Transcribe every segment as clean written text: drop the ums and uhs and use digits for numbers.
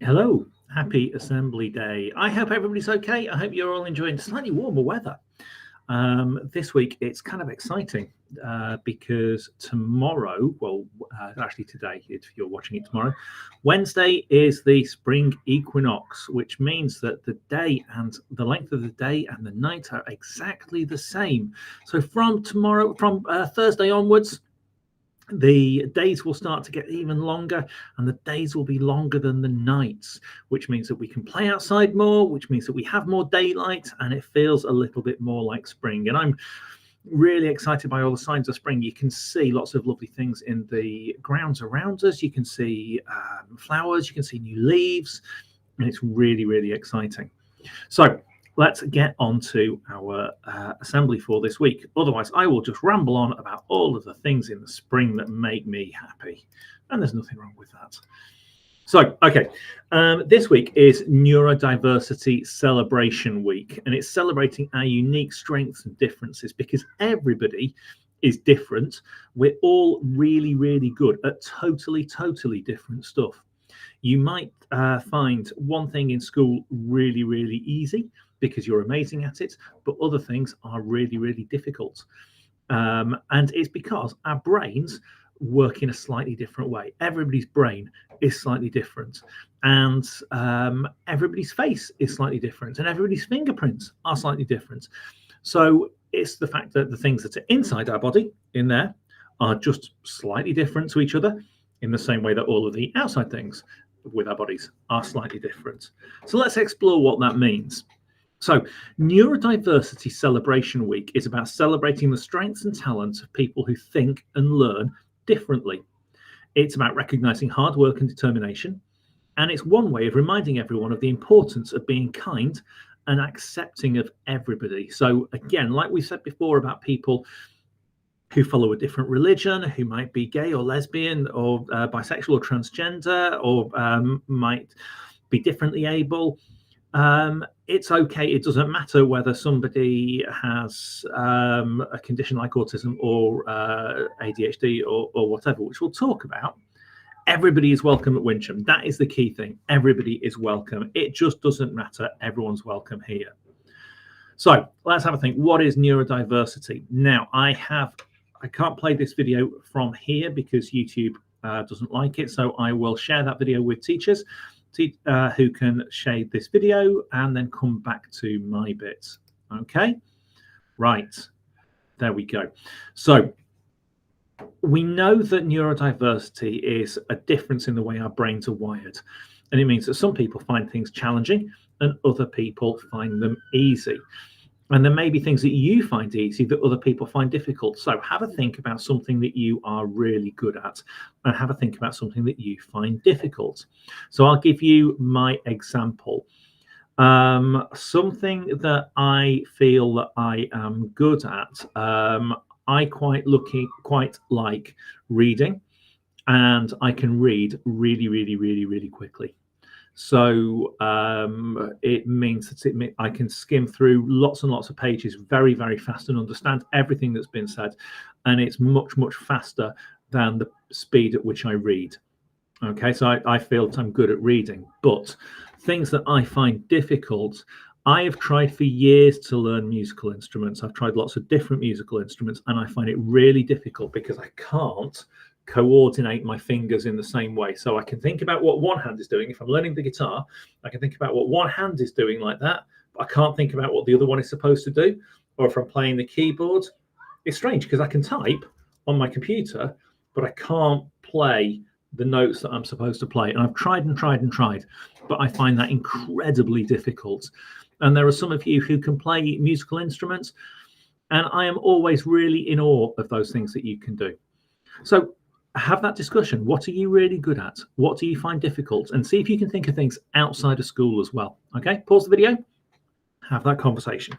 Hello, happy Assembly Day. I hope everybody's okay. I hope you're all enjoying slightly warmer weather. This week it's kind of exciting because tomorrow, actually today, if you're watching it tomorrow, Wednesday is the spring equinox, which means that the day and the length of the day and the night are exactly the same. So from Thursday onwards, the days will start to get even longer and the days will be longer than the nights, which means that we can play outside more, which means that we have more daylight and it feels a little bit more like spring. And I'm really excited by all the signs of spring. You can see lots of lovely things in the grounds around us. You can see flowers, you can see new leaves, and it's really, really exciting. So let's get on to our assembly for this week. Otherwise, I will just ramble on about all of the things in the spring that make me happy. And there's nothing wrong with that. So, okay, this week is Neurodiversity Celebration Week, and it's celebrating our unique strengths and differences because everybody is different. We're all really, really good at totally, totally different stuff. You might find one thing in school really, really easy because you're amazing at it, but other things are really, really difficult. And it's because our brains work in a slightly different way. Everybody's brain is slightly different, and everybody's face is slightly different, and everybody's fingerprints are slightly different. So it's the fact that the things that are inside our body in there are just slightly different to each other, in the same way that all of the outside things with our bodies are slightly different. So let's explore what that means. So, Neurodiversity Celebration Week is about celebrating the strengths and talents of people who think and learn differently. It's about recognizing hard work and determination, and it's one way of reminding everyone of the importance of being kind and accepting of everybody. So, again, like we said before about people who follow a different religion, who might be gay or lesbian or bisexual or transgender, or might be differently able. It's okay. It doesn't matter whether somebody has a condition like autism or ADHD or whatever, which we'll talk about. Everybody is welcome at Wincham. That is the key thing. Everybody is welcome. It just doesn't matter. Everyone's welcome here. So let's have a think. What is neurodiversity? Now, I can't play this video from here because YouTube doesn't like it. So I will share that video with teachers who can shade this video and then come back to my bits. Okay, right, there we go. So we know that neurodiversity is a difference in the way our brains are wired. And it means that some people find things challenging and other people find them easy. And there may be things that you find easy that other people find difficult. So have a think about something that you are really good at and have a think about something that you find difficult. So I'll give you my example. Something that I feel that I am good at, I quite like reading, and I can read really, really, really, really quickly. So it means that I can skim through lots and lots of pages very, very fast and understand everything that's been said. And it's much, much faster than the speed at which I read. Okay, so I feel that I'm good at reading. But things that I find difficult, I have tried for years to learn musical instruments. I've tried lots of different musical instruments, and I find it really difficult because I can't coordinate my fingers in the same way. So I can think about what one hand is doing. If I'm learning the guitar, I can think about what one hand is doing like that, but I can't think about what the other one is supposed to do. Or if I'm playing the keyboard, it's strange because I can type on my computer, but I can't play the notes that I'm supposed to play. And I've tried and tried and tried, but I find that incredibly difficult. And there are some of you who can play musical instruments, and I am always really in awe of those things that you can do. So have that discussion. What are you really good at? What do you find difficult? And see if you can think of things outside of school as well. Okay, pause the video, have that conversation.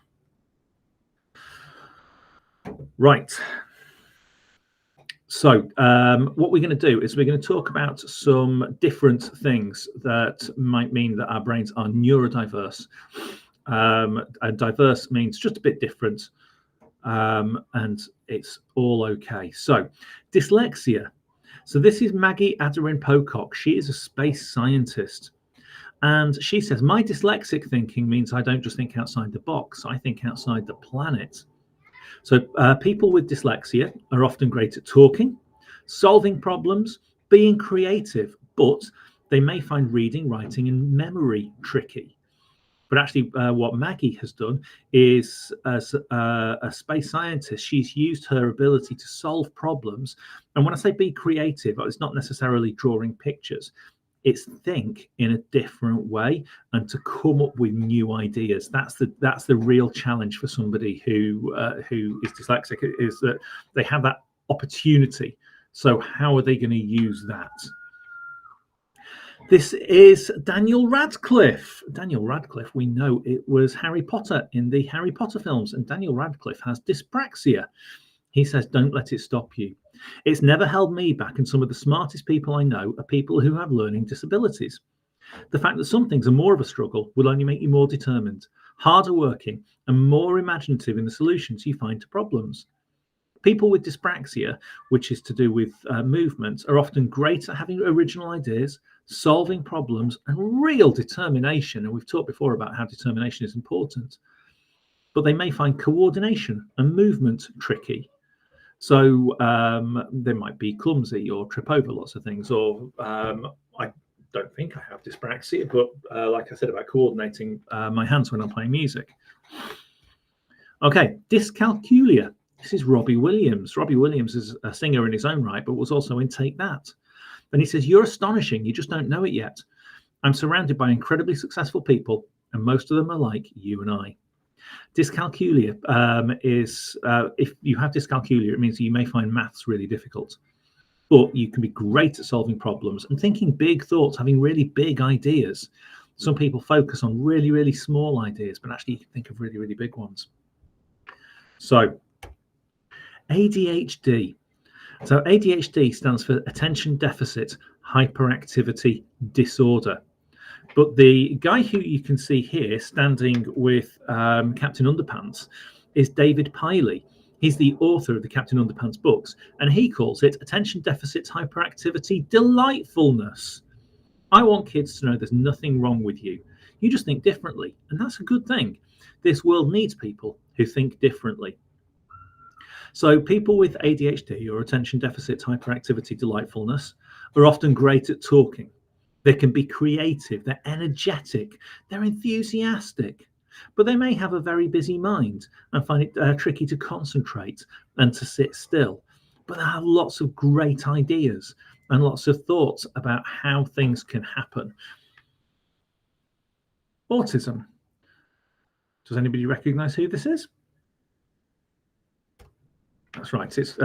Right. So what we're going to do is we're going to talk about some different things that might mean that our brains are neurodiverse. And diverse means just a bit different, and it's all okay. So dyslexia. So this is Maggie Adarin Pocock. She is a space scientist. And she says, my dyslexic thinking means I don't just think outside the box, I think outside the planet. So people with dyslexia are often great at talking, solving problems, being creative, but they may find reading, writing, and memory tricky. But actually, what Maggie has done is, as a space scientist, she's used her ability to solve problems. And when I say be creative, it's not necessarily drawing pictures. It's think in a different way and to come up with new ideas. That's the real challenge for somebody who is dyslexic, is that they have that opportunity. So how are they going to use that? This is Daniel Radcliffe. Daniel Radcliffe, we know it was Harry Potter in the Harry Potter films, and Daniel Radcliffe has dyspraxia. He says, don't let it stop you. It's never held me back, and some of the smartest people I know are people who have learning disabilities. The fact that some things are more of a struggle will only make you more determined, harder working, and more imaginative in the solutions you find to problems. People with dyspraxia, which is to do with movement, are often great at having original ideas, solving problems, and real determination. And we've talked before about how determination is important. But they may find coordination and movement tricky. So they might be clumsy or trip over lots of things. Or I don't think I have dyspraxia, but like I said about coordinating my hands when I'm playing music. Okay, dyscalculia. This is Robbie Williams. Robbie Williams is a singer in his own right, but was also in Take That. And he says, you're astonishing. You just don't know it yet. I'm surrounded by incredibly successful people, and most of them are like you and I. Dyscalculia is, if you have dyscalculia, it means you may find maths really difficult, but you can be great at solving problems and thinking big thoughts, having really big ideas. Some people focus on really, really small ideas, but actually you can think of really, really big ones. So ADHD. So ADHD stands for Attention Deficit Hyperactivity Disorder. But the guy who you can see here standing with Captain Underpants is David Piley. He's the author of the Captain Underpants books, and he calls it Attention Deficit Hyperactivity Delightfulness. I want kids to know there's nothing wrong with you. You just think differently, and that's a good thing. This world needs people who think differently. So people with ADHD, or Attention Deficit Hyperactivity Delightfulness, are often great at talking. They can be creative, they're energetic, they're enthusiastic, but they may have a very busy mind and find it tricky to concentrate and to sit still. But they have lots of great ideas and lots of thoughts about how things can happen. Autism. Does anybody recognize who this is? That's right. It's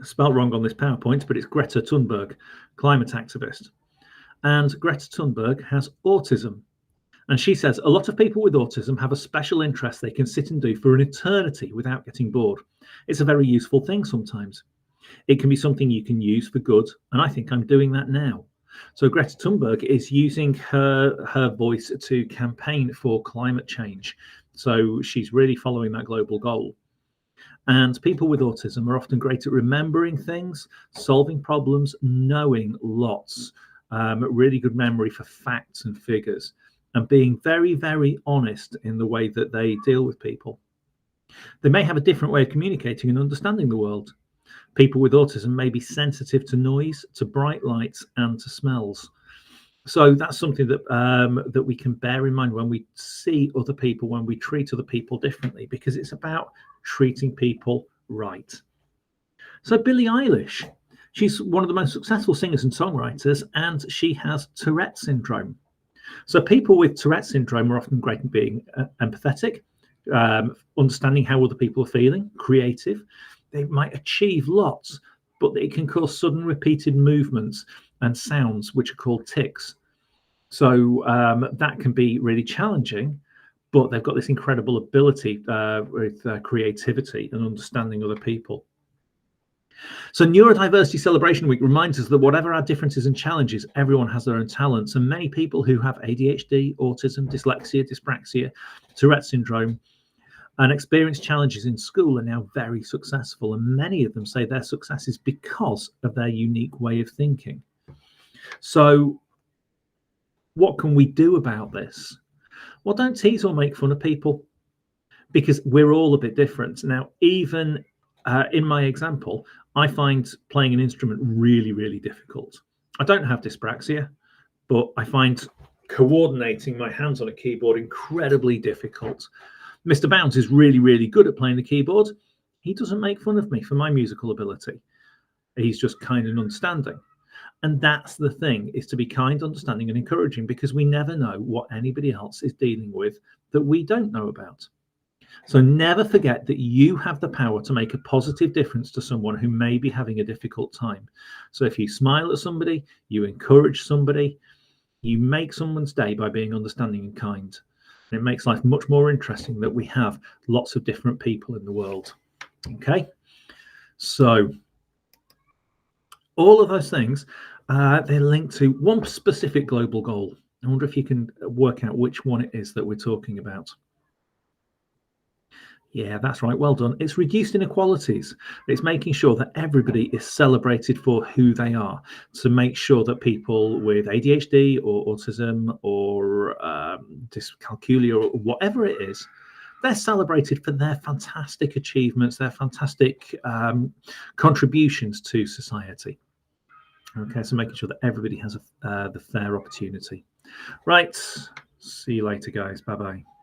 spelled wrong on this PowerPoint, but it's Greta Thunberg, climate activist. And Greta Thunberg has autism. And she says a lot of people with autism have a special interest they can sit and do for an eternity without getting bored. It's a very useful thing sometimes. It can be something you can use for good, and I think I'm doing that now. So Greta Thunberg is using her voice to campaign for climate change. So she's really following that global goal. And people with autism are often great at remembering things, solving problems, knowing lots, really good memory for facts and figures, and being very, very honest in the way that they deal with people. They may have a different way of communicating and understanding the world. People with autism may be sensitive to noise, to bright lights, and to smells. So that's something that that we can bear in mind when we see other people, when we treat other people differently, because it's about treating people right. So Billie Eilish, she's one of the most successful singers and songwriters, and she has Tourette syndrome. So people with Tourette syndrome are often great at being empathetic, understanding how other people are feeling, creative. They might achieve lots, but it can cause sudden repeated movements and sounds, which are called tics. So that can be really challenging, but they've got this incredible ability with creativity and understanding other people. So Neurodiversity Celebration Week reminds us that whatever our differences and challenges, everyone has their own talents. And many people who have ADHD, autism, dyslexia, dyspraxia, Tourette syndrome, and experience challenges in school are now very successful. And many of them say their success is because of their unique way of thinking. So what can we do about this? Well, don't tease or make fun of people, because we're all a bit different. Now, even in my example, I find playing an instrument really, really difficult. I don't have dyspraxia, but I find coordinating my hands on a keyboard incredibly difficult. Mr. Bounce is really, really good at playing the keyboard. He doesn't make fun of me for my musical ability. He's just kind and understanding. And that's the thing, is to be kind, understanding, and encouraging, because we never know what anybody else is dealing with that we don't know about. So never forget that you have the power to make a positive difference to someone who may be having a difficult time. So if you smile at somebody, you encourage somebody, you make someone's day by being understanding and kind. And it makes life much more interesting that we have lots of different people in the world. Okay, so all of those things, they're linked to one specific global goal. I wonder if you can work out which one it is that we're talking about. Yeah, that's right. Well done. It's reduced inequalities. It's making sure that everybody is celebrated for who they are, to make sure that people with ADHD or autism or dyscalculia or whatever it is, they're celebrated for their fantastic achievements, their fantastic contributions to society. Okay, so making sure that everybody has the fair opportunity. Right. See you later, guys. Bye-bye.